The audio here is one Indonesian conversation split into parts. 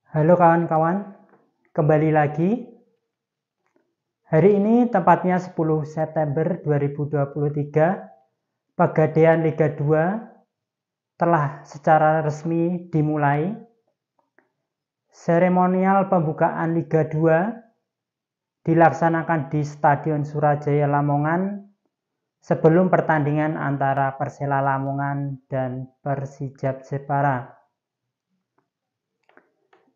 Halo kawan-kawan, kembali lagi. Hari ini tepatnya 10 September 2023, Pegadaian Liga 2 telah secara resmi dimulai. Seremonial pembukaan Liga 2 dilaksanakan di Stadion Surajaya Lamongan sebelum pertandingan antara Persela Lamongan dan Persijap Jepara.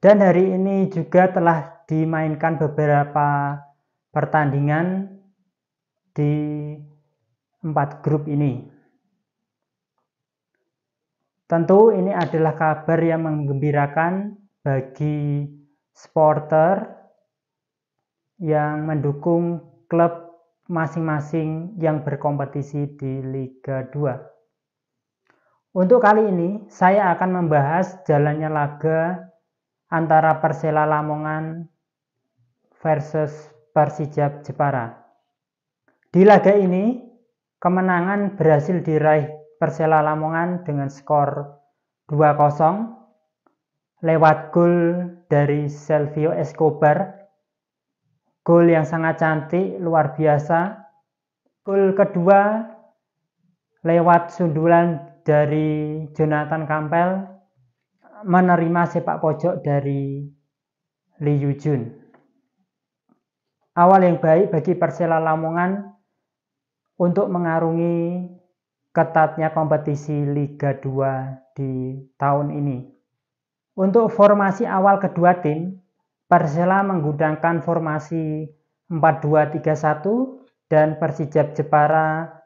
Dan hari ini juga telah dimainkan beberapa pertandingan di 4 grup ini. Tentu ini adalah kabar yang menggembirakan bagi supporter yang mendukung klub masing-masing yang berkompetisi di Liga 2. Untuk kali ini saya akan membahas jalannya laga antara Persela Lamongan versus Persijap Jepara. Di laga ini, kemenangan berhasil diraih Persela Lamongan dengan skor 2-0 lewat gol dari Silvio Escobar. Gol yang sangat cantik, luar biasa. Gol kedua lewat sundulan dari Jonathan Campbell menerima sepak pojok dari Lee Yu-jun. Awal yang baik bagi Persela Lamongan untuk mengarungi ketatnya kompetisi Liga 2 di tahun ini. Untuk formasi awal kedua tim, Persela menggunakan formasi 4-2-3-1 dan Persijap Jepara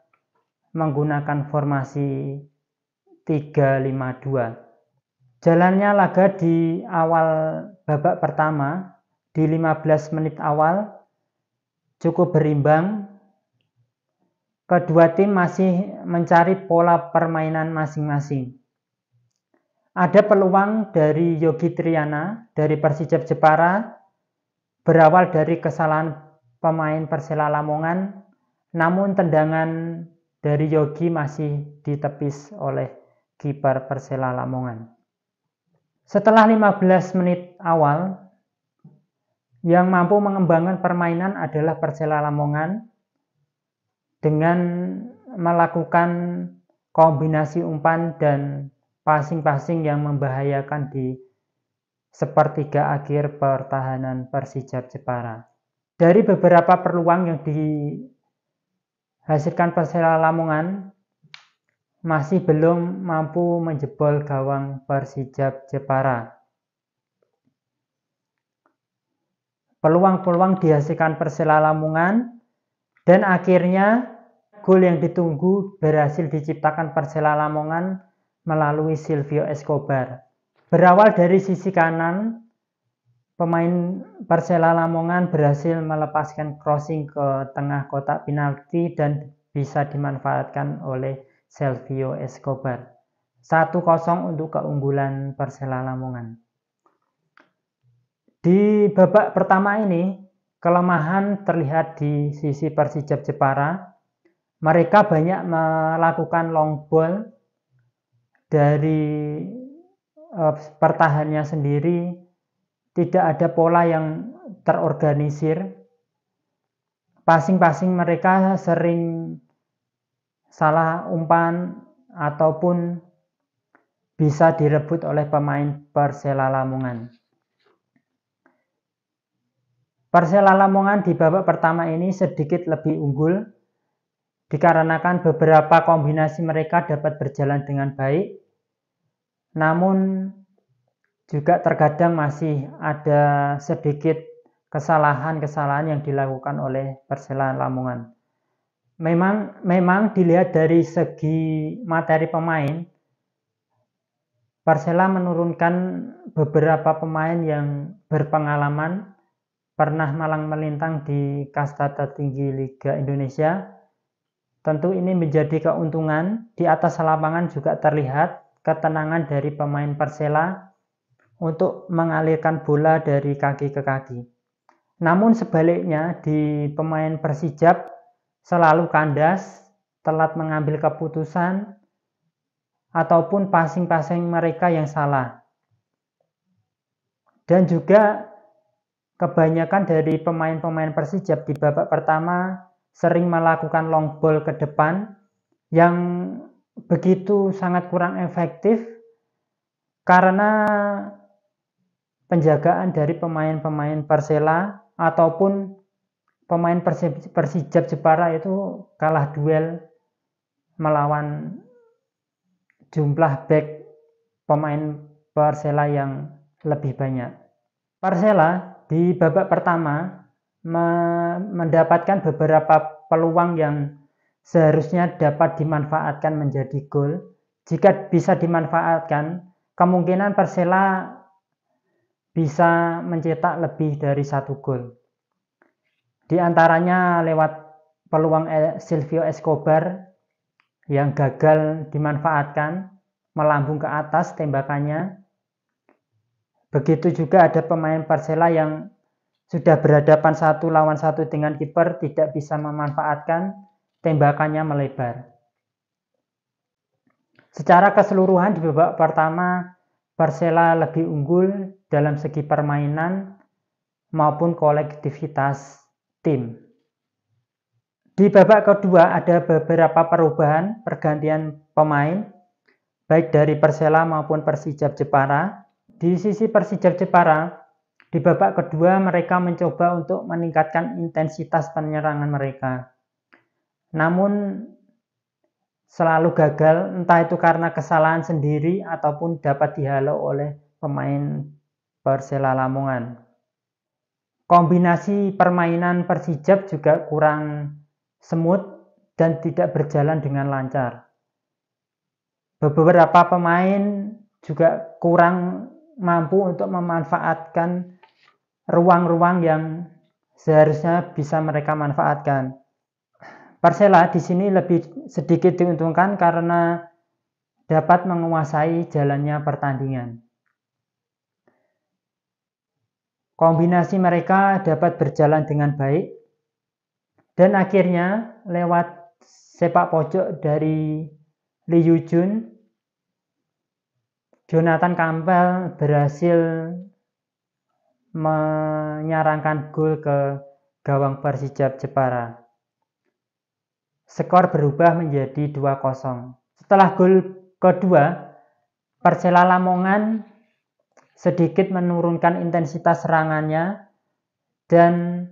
menggunakan formasi 3-5-2. Jalannya laga di awal babak pertama, di 15 menit awal, cukup berimbang. Kedua tim masih mencari pola permainan masing-masing. Ada peluang dari Yogi Triana dari Persijap Jepara, berawal dari kesalahan pemain Persela Lamongan, namun tendangan dari Yogi masih ditepis oleh kiper Persela Lamongan. Setelah 15 menit awal, yang mampu mengembangkan permainan adalah Persela Lamongan dengan melakukan kombinasi umpan dan passing-passing yang membahayakan di sepertiga akhir pertahanan Persijap Jepara. Dari beberapa peluang yang dihasilkan Persela Lamongan, masih belum mampu menjebol gawang Persijap Jepara. Peluang-peluang dihasilkan Persela Lamongan dan akhirnya gol yang ditunggu berhasil diciptakan Persela Lamongan melalui Silvio Escobar. Berawal dari sisi kanan, pemain Persela Lamongan berhasil melepaskan crossing ke tengah kotak penalti dan bisa dimanfaatkan oleh Silvio Escobar. 1-0 untuk keunggulan Persela Lamongan. Di babak pertama ini, kelemahan terlihat di sisi Persijap Jepara. Mereka banyak melakukan long ball dari pertahanannya sendiri. Tidak ada pola yang terorganisir. Passing-passing mereka sering salah umpan ataupun bisa direbut oleh pemain Persela Lamongan. Persela Lamongan di babak pertama ini sedikit lebih unggul dikarenakan beberapa kombinasi mereka dapat berjalan dengan baik, namun juga terkadang masih ada sedikit kesalahan-kesalahan yang dilakukan oleh Persela Lamongan. Memang dilihat dari segi materi pemain, Persela menurunkan beberapa pemain yang berpengalaman, pernah malang melintang di kasta tertinggi Liga Indonesia. Tentu ini menjadi keuntungan. Di atas lapangan juga terlihat ketenangan dari pemain Persela untuk mengalirkan bola dari kaki ke kaki. Namun sebaliknya di pemain Persijap selalu kandas, telat mengambil keputusan, ataupun passing-passing mereka yang salah. Dan juga kebanyakan dari pemain-pemain Persijap di babak pertama sering melakukan long ball ke depan yang begitu sangat kurang efektif karena penjagaan dari pemain-pemain Persela ataupun pemain Persijap Jepara itu kalah duel melawan jumlah back pemain Persela yang lebih banyak. Persela di babak pertama mendapatkan beberapa peluang yang seharusnya dapat dimanfaatkan menjadi gol. Jika bisa dimanfaatkan, kemungkinan Persela bisa mencetak lebih dari 1 gol. Di antaranya lewat peluang Silvio Escobar yang gagal dimanfaatkan, melambung ke atas tembakannya. Begitu juga ada pemain Persela yang sudah berhadapan 1 lawan 1 dengan kiper, tidak bisa memanfaatkan, tembakannya melebar. Secara keseluruhan di babak pertama, Persela lebih unggul dalam segi permainan maupun kolektivitas tim. Di babak kedua ada beberapa perubahan pergantian pemain baik dari Persela maupun Persijap Jepara. Di sisi Persijap Jepara, di babak kedua mereka mencoba untuk meningkatkan intensitas penyerangan mereka. Namun selalu gagal, entah itu karena kesalahan sendiri ataupun dapat dihalau oleh pemain Persela Lamongan. Kombinasi permainan Persijap juga kurang smooth dan tidak berjalan dengan lancar. Beberapa pemain juga kurang mampu untuk memanfaatkan ruang-ruang yang seharusnya bisa mereka manfaatkan. Persela di sini lebih sedikit diuntungkan karena dapat menguasai jalannya pertandingan. Kombinasi mereka dapat berjalan dengan baik dan akhirnya lewat sepak pojok dari Lee Yu-jun, Jonathan Campbell berhasil menyarangkan gol ke gawang Persijap Jepara. Skor berubah menjadi 2-0. Setelah gol kedua, Persela Lamongan sedikit menurunkan intensitas serangannya dan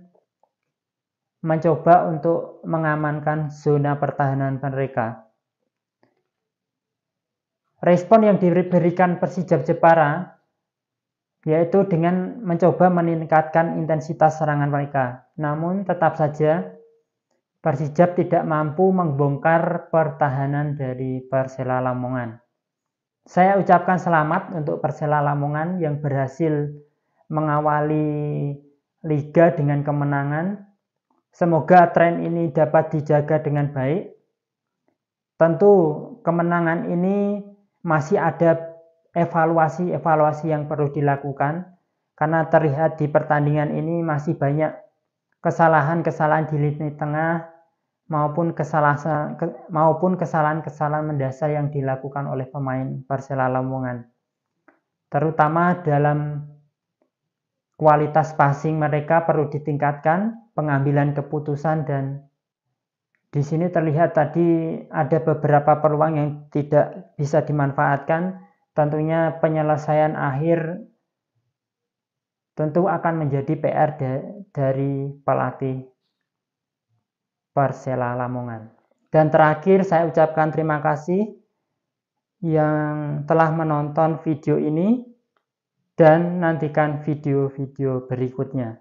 mencoba untuk mengamankan zona pertahanan mereka. Respon yang diberikan Persijap Jepara yaitu dengan mencoba meningkatkan intensitas serangan mereka. Namun tetap saja Persijap tidak mampu membongkar pertahanan dari Persela Lamongan. Saya ucapkan selamat untuk Persela Lamongan yang berhasil mengawali liga dengan kemenangan. Semoga tren ini dapat dijaga dengan baik. Tentu kemenangan ini masih ada evaluasi yang perlu dilakukan karena terlihat di pertandingan ini masih banyak kesalahan-kesalahan di lini tengah maupun kesalahan-kesalahan mendasar yang dilakukan oleh pemain Persela Lamongan, terutama dalam kualitas passing mereka perlu ditingkatkan, pengambilan keputusan, dan di sini terlihat tadi ada beberapa peluang yang tidak bisa dimanfaatkan. Tentunya penyelesaian akhir tentu akan menjadi PR dari pelatih Persela Lamongan. Dan terakhir saya ucapkan terima kasih yang telah menonton video ini dan nantikan video-video berikutnya.